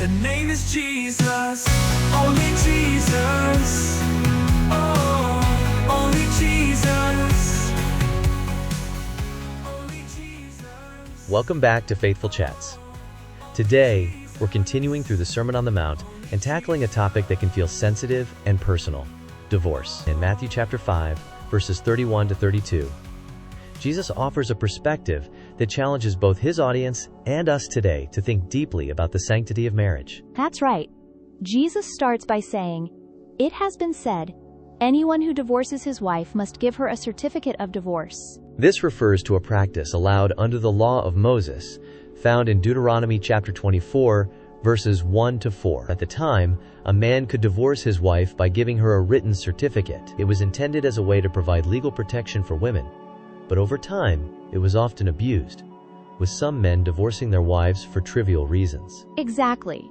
The name is Jesus, only Jesus. Oh, only Jesus. Only Jesus. Welcome back to Faithful Chats. Today, we're continuing through the Sermon on the Mount and tackling a topic that can feel sensitive and personal: divorce. In Matthew chapter 5, verses 31 to 32, Jesus offers a perspective that challenges both his audience and us today to think deeply about the sanctity of marriage. That's right. Jesus starts by saying, "It has been said, anyone who divorces his wife must give her a certificate of divorce." This refers to a practice allowed under the law of Moses, found in Deuteronomy chapter 24, verses 1 to 4. At the time, a man could divorce his wife by giving her a written certificate. It was intended as a way to provide legal protection for women. But over time, it was often abused, with some men divorcing their wives for trivial reasons. Exactly.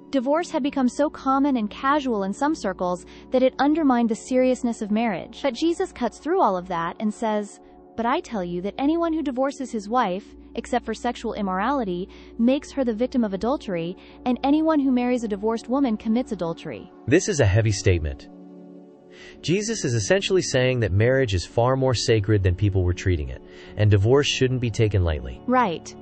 Divorce had become so common and casual in some circles that it undermined the seriousness of marriage. But Jesus cuts through all of that and says, "But I tell you that anyone who divorces his wife, except for sexual immorality, makes her the victim of adultery, and anyone who marries a divorced woman commits adultery." This is a heavy statement. Jesus is essentially saying that marriage is far more sacred than people were treating it, and divorce shouldn't be taken lightly. Right.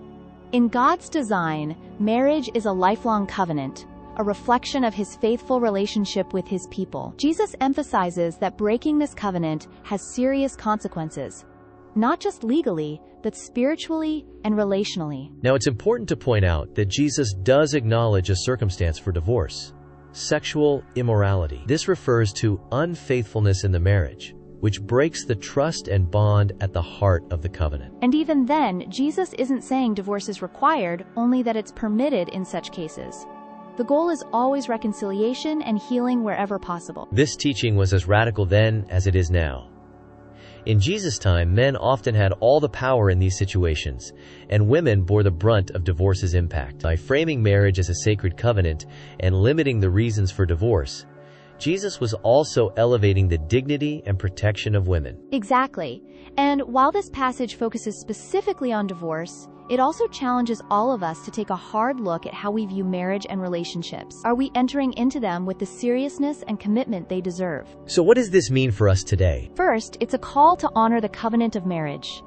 In God's design, marriage is a lifelong covenant, a reflection of his faithful relationship with his people. Jesus emphasizes that breaking this covenant has serious consequences, not just legally, but spiritually and relationally. Now, it's important to point out that Jesus does acknowledge a circumstance for divorce: sexual immorality. This refers to unfaithfulness in the marriage, which breaks the trust and bond at the heart of the covenant. And even then, Jesus isn't saying divorce is required, only that it's permitted in such cases. The goal is always reconciliation and healing wherever possible. This teaching was as radical then as it is now. In Jesus' time, men often had all the power in these situations, and women bore the brunt of divorce's impact. By framing marriage as a sacred covenant and limiting the reasons for divorce, Jesus was also elevating the dignity and protection of women. Exactly. And while this passage focuses specifically on divorce, it also challenges all of us to take a hard look at how we view marriage and relationships. Are we entering into them with the seriousness and commitment they deserve? So what does this mean for us today? First, it's a call to honor the covenant of marriage.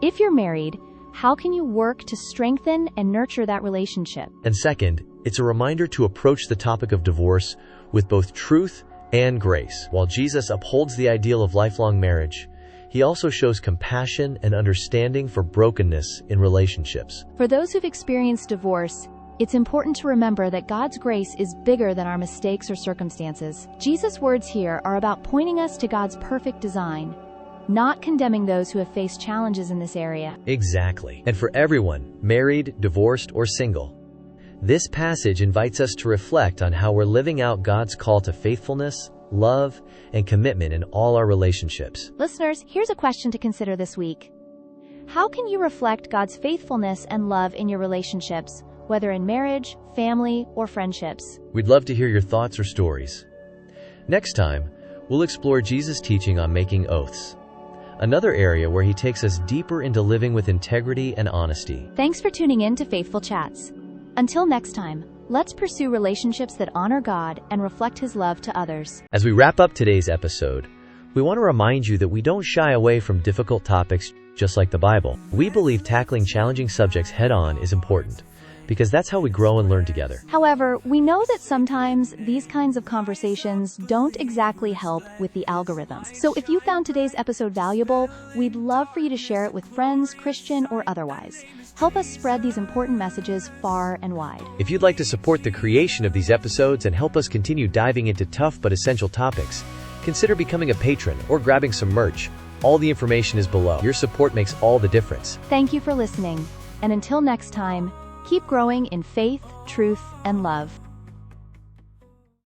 If you're married, how can you work to strengthen and nurture that relationship? And second, it's a reminder to approach the topic of divorce with both truth and grace. While Jesus upholds the ideal of lifelong marriage, he also shows compassion and understanding for brokenness in relationships. For those who've experienced divorce, it's important to remember that God's grace is bigger than our mistakes or circumstances. Jesus' words here are about pointing us to God's perfect design, not condemning those who have faced challenges in this area. Exactly. And for everyone, married, divorced, or single, this passage invites us to reflect on how we're living out God's call to faithfulness, love, and commitment in all our relationships. Listeners, here's a question to consider this week. How can you reflect God's faithfulness and love in your relationships, whether in marriage, family, or friendships? We'd love to hear your thoughts or stories. Next time, we'll explore Jesus' teaching on making oaths, another area where he takes us deeper into living with integrity and honesty. Thanks for tuning in to Faithful Chats. Until next time, let's pursue relationships that honor God and reflect his love to others. As we wrap up today's episode, we want to remind you that we don't shy away from difficult topics just like the Bible. We believe tackling challenging subjects head-on is important, because that's how we grow and learn together. However, we know that sometimes these kinds of conversations don't exactly help with the algorithms. So if you found today's episode valuable, we'd love for you to share it with friends, Christian or otherwise. Help us spread these important messages far and wide. If you'd like to support the creation of these episodes and help us continue diving into tough but essential topics, consider becoming a patron or grabbing some merch. All the information is below. Your support makes all the difference. Thank you for listening. And until next time, keep growing in faith, truth, and love.